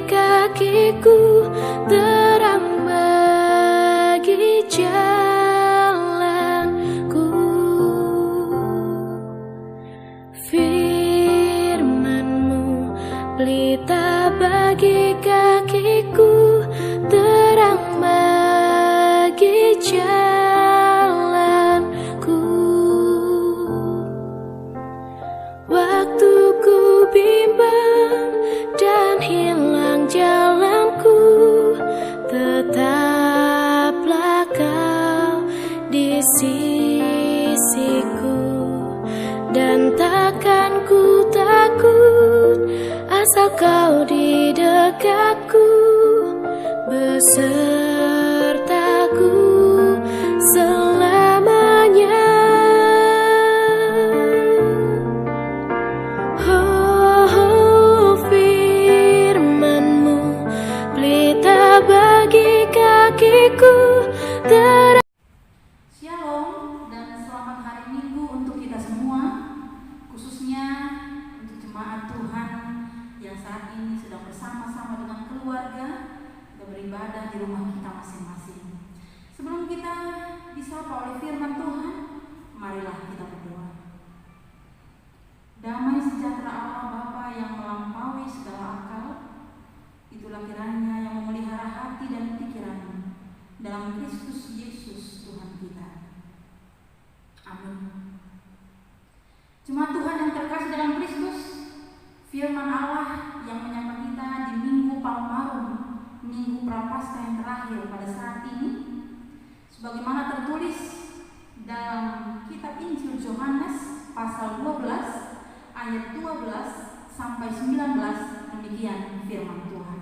kakiku, terang bagi jalanku. Firman-Mu pelita bagi kakiku, terang bagi jalanku. Waktu ku bimbang dan hilang jalanku, tetaplah Kau di sisiku. Dan takkan ku takut, asal Kau di dekatku, besertaku selamanya. Oh, firman-Mu pelita bagi kakiku, Shalom dan selamat hari Minggu untuk kita semua, khususnya untuk jemaat Tuhan yang saat ini sedang bersama-sama dengan keluarga dan beribadah di rumah kita masing-masing. Sebelum kita disapa oleh firman Tuhan, marilah kita berdoa. Damai sejahtera Allah Bapa yang melampaui segala akal, itulah kiranya yang memelihara hati dan pikiranmu dalam Kristus Yesus Tuhan kita. Amin. Jemaat Tuhan yang terkasih dalam Kristus, firman Allah yang menyapa kita di Minggu Palmarum, Minggu Prapaskah yang terakhir pada saat ini, sebagaimana tertulis dalam kitab Injil Yohanes pasal 12 ayat 12 sampai 19, demikian firman Tuhan.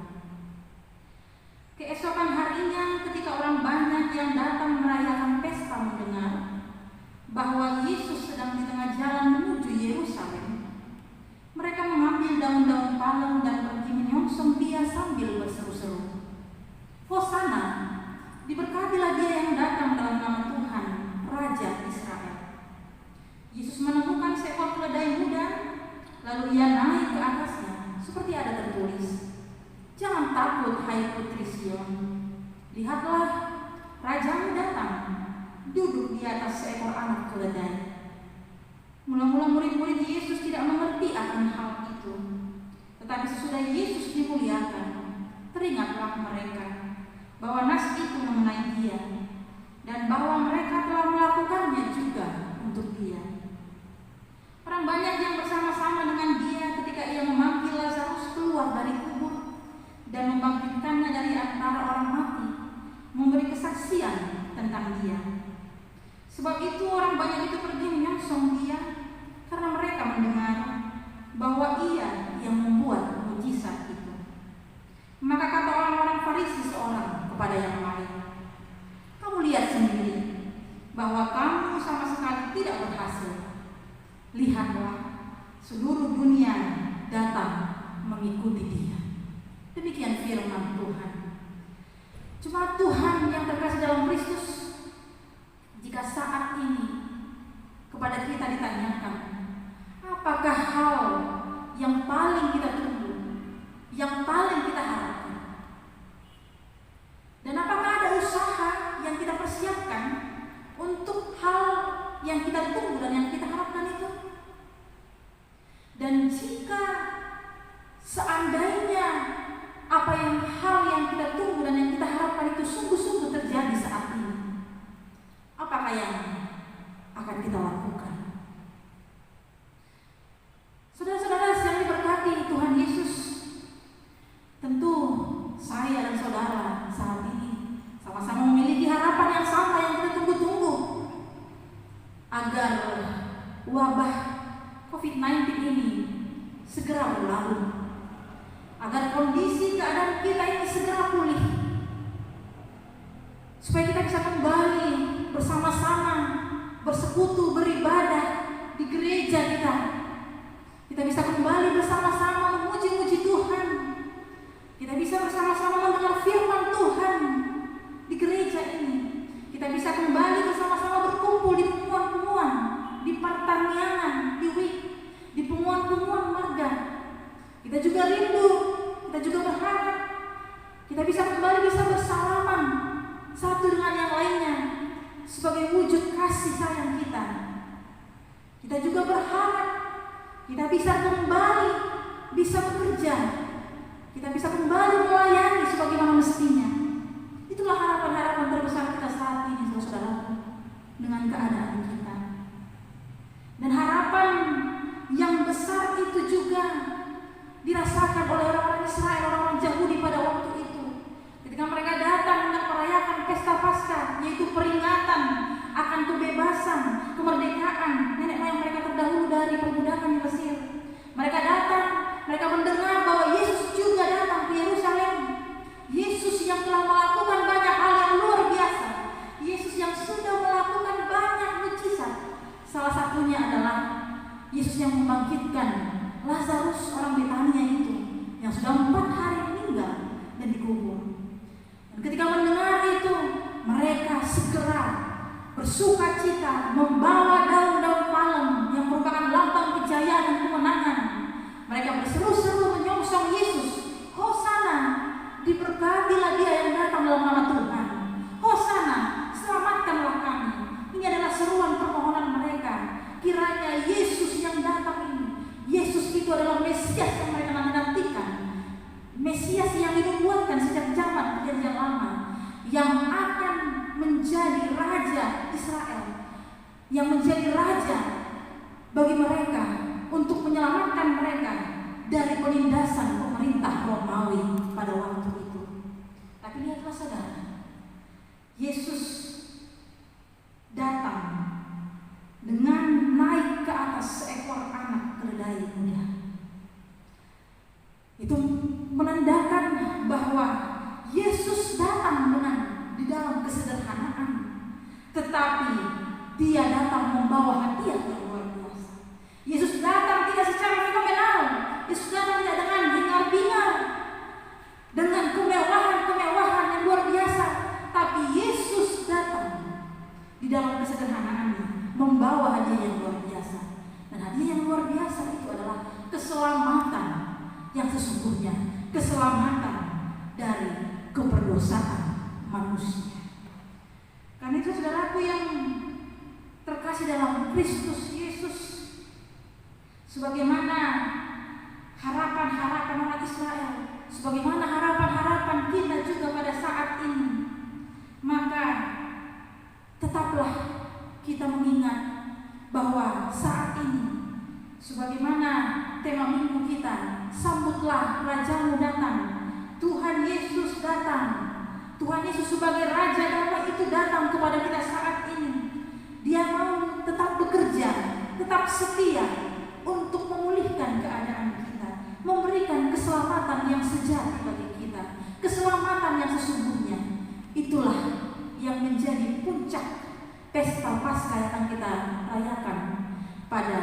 Keesokan harinya, ketika orang banyak yang datang merayakan pesta mendengar bahwa Yesus sedang di tengah jalan menuju Yerusalem, mereka mengambil daun-daun palem dan pergi menyongsong Dia sambil berseru-seru, "Hosana, diberkatilah Dia yang datang dalam nama Tuhan, Raja Israel." Yesus menemukan seekor keledai muda, lalu Ia naik ke atasnya, seperti ada tertulis, "Jangan takut, hai putri Sion. Lihatlah, Rajamu datang, duduk di atas seekor anak keledai." Mula-mula murid-murid Yesus tidak mengerti akan hal itu. Tetapi sesudah Yesus dimuliakan, teringatlah mereka bahwa nas itu mengenai Dia, dan bahwa mereka telah melakukannya juga untuk Dia. Orang banyak yang bersama-sama dengan Dia ketika Ia memanggil Lazarus keluar dari kubur dan membangkitkannya dari antara orang mati, memberi kesaksian tentang Dia. Sebab itu orang banyak itu pergi menyongsong Dia, karena mereka mendengar bahwa Ia yang membuat mujizat itu. Maka kata orang-orang Farisi seorang kepada yang lain, "Kamu lihat sendiri bahwa kamu sama sekali tidak berhasil. Lihatlah, seluruh dunia datang mengikuti Dia." Demikian firman Tuhan. Jemaat Tuhan yang terkasih dalam Kristus, jika saat ini kepada kita ditanyakan, apakah hal yang paling kita tunggu, yang paling kita harapkan, dan apakah ada usaha yang kita persiapkan untuk hal yang kita tunggu dan yang kita harapkan itu? Dan jika seandainya hal yang kita tunggu dan yang kita harapkan itu sungguh-sungguh terjadi saat ini, apakah yang akan kita lakukan? Saudara-saudara yang diberkati Tuhan Yesus, tentu saya dan saudara saat ini sama-sama memiliki harapan yang sama yang kita tunggu-tunggu, agar wabah COVID-19 ini segera berlalu, agar kondisi keadaan kita ini segera pulih, supaya kita bisa kembali bersama-sama bersekutu, beribadah di gereja kita. Kita bisa kembali bersama-sama memuji-muji Tuhan. Kita bisa bersama-sama mendengar firman Tuhan di gereja ini. Kita bisa kembali bersama-sama berkumpul di pemuan-pemuan, di pertanian, di pemuan-pemuan marga. Kita juga rindu, kita juga berharap bisa kembali bisa bersalaman satu dengan yang lainnya sebagai wujud kasih sayang kita. Kita juga berharap kita bisa kembali bisa bekerja, kita bisa kembali melayani sebagaimana mestinya. Itulah harapan-harapan terbesar kita saat ini, saudara, dengan keadaan kita. Dan harapan yang besar itu juga dirasakan oleh orang-orang Israel, orang-orang Yahudi pada waktu itu. Ketika mereka datang untuk merayakan pesta Paskah, yaitu peringatan akan kebebasan, kemerdekaan nenek moyang mereka terdahulu dari perbudakan di Mesir. Mereka datang, mereka mendengar bahwa Yesus juga datang ke Yerusalem. Yesus yang telah melakukan banyak hal yang luar biasa. Yesus yang sudah melakukan banyak mujizat. Salah satunya adalah Yesus yang membangkitkan Lazarus orang Betania itu, yang sudah 4 hari meninggal dan dikubur. Dan ketika mendengar itu, mereka segera bersuka cita membawa daun-daun palem yang merupakan lambang kejayaan dan kemenangan. Mereka berseru-seru menyongsong Yesus, Hosana, diberkatilah dia yang datang dalam nama Tuhan. Hosana, selamatkanlah kami. Ini adalah seruan permohonan mereka. Kiranya Yesus yang datang ini, Yesus itu adalah Mesias yang mereka nantikan. Mesias yang dinubuatkan sejak zaman perjanjian lama, yang akan menjadi raja Israel, yang menjadi raja bagi mereka untuk menyelamatkan mereka dari penindasan pemerintah Romawi pada waktu itu. Tapi lihatlah saudara, Yesus datang dengan naik ke atas seekor anak keledai muda. Itu menandakan bahwa Yesus datang dengan di dalam kesederhanaan, tetapi dia datang membawa hadiah yang luar biasa. Yesus datang tidak secara fenomenal. Yesus datang tidak dengan hingar-bingar, dengan kemewahan-kemewahan yang luar biasa, tapi Yesus datang di dalam kesederhanaannya, membawa hadiah yang luar biasa. Dan hadiah yang luar biasa itu adalah keselamatan yang sesungguhnya, keselamatan dari keberdosaan manusia. Karena itu saudaraku yang terkasih dalam Kristus Yesus, sebagaimana harapan-harapan umat Israel, sebagaimana harapan-harapan kita juga pada saat ini, maka tetaplah kita mengingat bahwa saat ini, sebagaimana tema minggu kita, sambutlah Rajamu datang, Tuhan Yesus datang. Tuhan Yesus sebagai Raja damai itu datang kepada kita saat ini. Dia mau tetap bekerja, tetap setia untuk memulihkan keadaan kita, memberikan keselamatan yang sejati bagi kita, keselamatan yang sesungguhnya. Itulah yang menjadi puncak pesta Paskah yang akan kita rayakan pada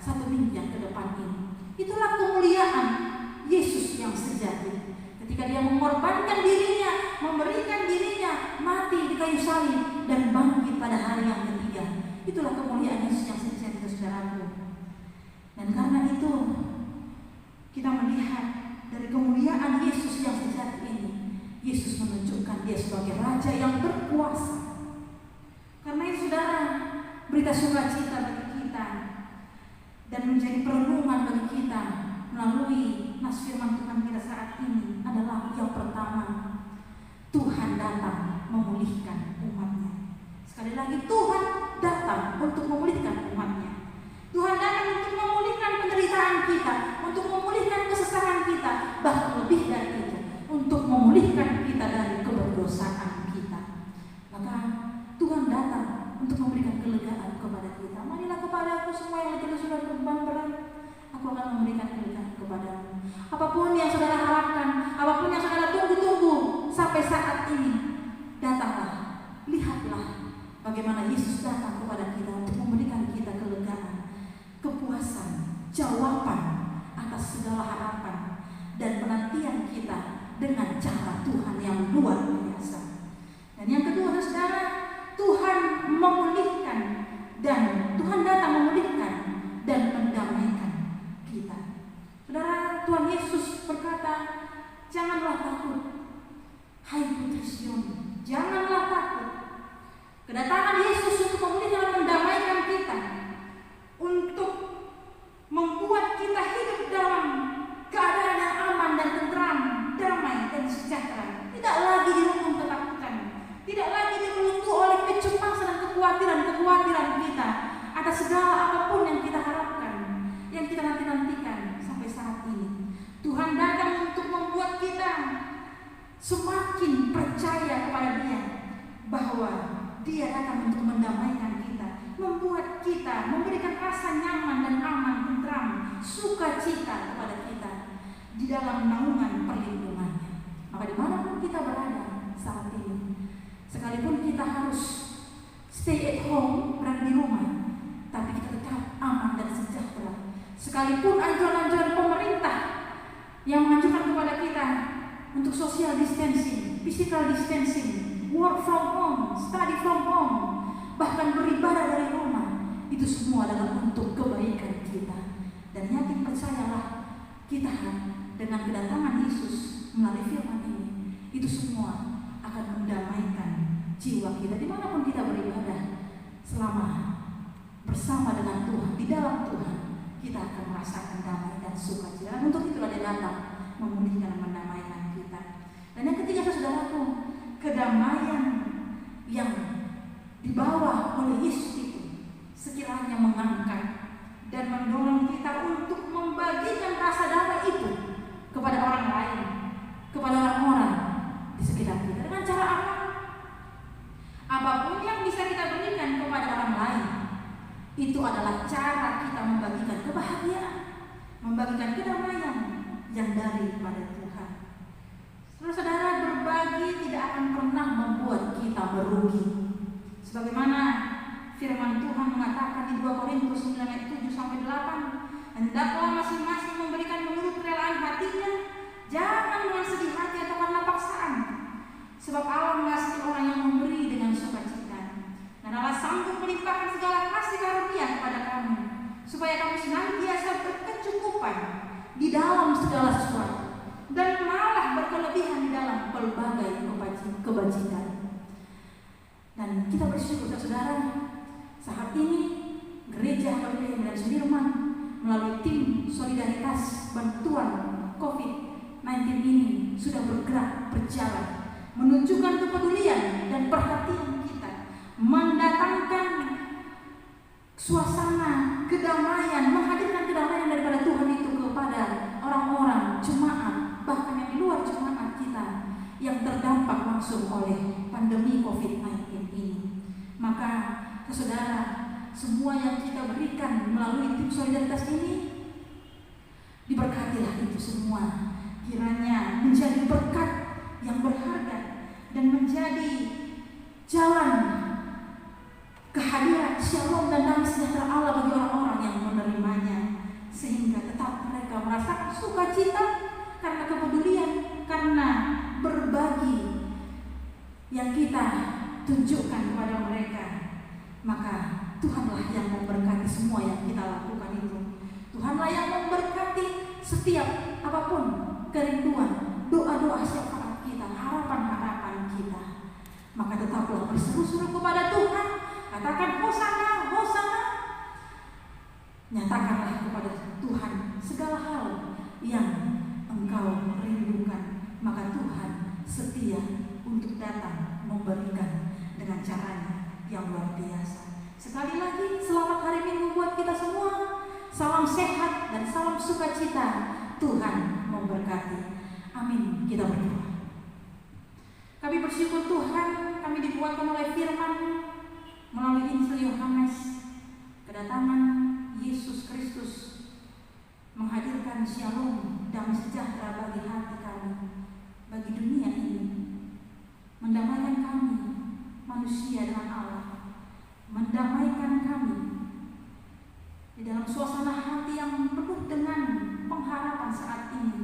1 minggu yang ke depan ini. Itulah kemuliaan Yesus yang sejati. Ketika dia mengorbankan dirinya, memberikan dirinya mati di kayu salib dan bangkit pada hari yang ketiga. Itulah kemuliaan Yesus yang sejati, saudaraku. Dan karena itu kita melihat dari kemuliaan Yesus yang sejati ini, Yesus menunjukkan dia sebagai Raja yang berkuasa. Karena itu saudara, berita sukacita bagi kita dan menjadi perenungan bagi kita melalui nas firman Tuhan kita saat ini adalah yang pertama, Tuhan datang memulihkan umatnya. Sekali lagi, Tuhan datang untuk memulihkan umatnya. Tuhan datang untuk memulihkan penderitaan kita, untuk memulihkan kesesakan kita, bahkan lebih dari itu, untuk memulihkan kita dari keberdosaan kita. Maka Tuhan datang untuk memberikan kelegaan kepada kita. Marilah kepadaku semua yang letih lesu dan beban berat, aku akan memberikan kelegaan kepadamu. Apapun yang saudara harapkan, apapun yang saudara tunggu-tunggu sampai saat ini, datanglah, lihatlah bagaimana Yesus datang kepada kita untuk memberikan kita kelegaan, kepuasan, jawaban atas segala harapan dan penantian kita dengan cara Tuhan yang luar biasa. Dan yang kedua, saudara, Tuhan memulihkan dan Tuhan datang memulihkan dan mendamaikan kita. Saudara, Tuhan Yesus berkata, janganlah takut, sekalipun kita harus stay at home, berada di rumah, tapi kita tetap aman dan sejahtera. Sekalipun anjuran-anjuran pemerintah yang menganjurkan kepada kita untuk social distancing, physical distancing, work from home, study from home, bahkan beribadah dari rumah, itu semua adalah untuk kebaikan kita. Dan yakin percayalah, kita dengan kedatangan Yesus melalui firman ini, itu semua akan mendamaikan jiwa kita dimanapun kita beribadah. Selama bersama dengan Tuhan, di dalam Tuhan, kita akan merasakan damai dan sukacita. Dan untuk itulah dia datang memulihkan dan mendamaikan kita. Dan yang ketiga, saudaraku, kedamaian yang dibawa oleh Yesus itu sekiranya mengangkat dan mendorong kita untuk membagikan rasa damai itu kepada orang lain, kepada orang-orang di sekitar kita. Dengan cara apa? Apapun yang bisa kita berikan kepada orang lain, itu adalah cara kita membagikan kebahagiaan, membagikan kedamaian yang daripada Tuhan. Saudara-saudara, berbagi tidak akan pernah membuat kita merugi. Sebagaimana firman Tuhan mengatakan di 2 Korintus 9 ayat 7-8, hendaklah masing-masing memberikan menurut kerelaan hatinya, jangan dengan sedih hati atau karena paksaan. Sebab Allah mengasihi orang yang memberi dengan sukacita. Dan Allah sanggup melimpahkan segala kasih karunia kepada kamu, supaya kamu senantiasa berkecukupan di dalam segala sesuatu, dan malah berkelebihan di dalam pelbagai kebajikan. Dan kita bersyukur, saudara, saat ini Gereja HKBP Medan Sudirman melalui tim solidaritas bantuan COVID-19 ini sudah bergerak, berjalan, menunjukkan kepedulian dan perhatian kita, mendatangkan suasana kedamaian, menghadirkan kedamaian daripada Tuhan itu kepada orang-orang, jemaat, bahkan yang di luar jemaat kita yang terdampak langsung oleh pandemi COVID-19 ini. Maka, saudara, semua yang kita berikan melalui tim solidaritas ini, diberkatilah itu semua, kiranya menjadi berkat yang berharga dan menjadi jalan kehadiran shalom dan damai sejahtera Allah bagi orang-orang yang menerimanya, sehingga tetap mereka merasakan sukacita karena kepedulian, karena berbagi yang kita tunjukkan kepada mereka. Maka Tuhanlah yang memberkati semua yang kita lakukan itu. Tuhanlah yang memberkati setiap apapun kerinduan, doa-doa syafaat kita, harapan-harapan kita. Maka tetaplah berseru-seru kepada Tuhan, katakan Hosana, Hosana. Nyatakanlah kepada Tuhan segala hal yang engkau rindukan, maka Tuhan setia untuk datang memberikan dengan caranya yang luar biasa. Sekali lagi, selamat hari Minggu buat kita semua. Salam sehat dan salam sukacita. Tuhan memberkati. Amin. Kita berdoa. Kami bersyukur Tuhan, kami dikuatkan oleh firman melalui Injil Yohanes. Kedatangan Yesus Kristus menghadirkan shalom, damai sejahtera bagi hati kami, bagi dunia ini, mendamaikan kami manusia dengan Allah, mendamaikan kami di dalam suasana hati yang penuh dengan pengharapan saat ini,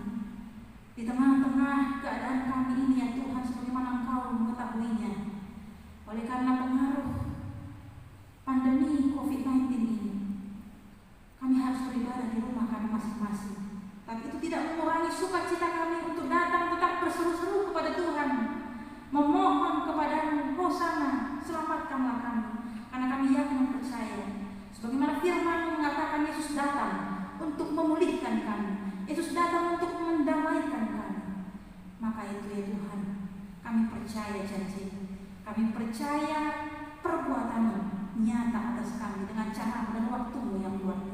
di tengah-tengah keadaan kami ini ya Tuhan, sebagaimana Engkau mengetahuinya. Oleh karena pengaruh pandemi COVID-19 ini, kami harus beribadah di rumah kami masing-masing. Tapi itu tidak mengurangi sukacita kami untuk datang tetap berseru-seru kepada Tuhan, memohon kepada-Mu, Hosana, selamatkanlah kami. Karena kami yakin dan percaya, sebagaimana firman-Mu mengatakan Yesus datang untuk memulihkan kami, Yesus datang untuk mendamaikan kami. Maka itu ya Tuhan, kami percaya janji-Mu, kami percaya perbuatan-Mu nyata atas kami dengan cara dan waktu-Mu yang luar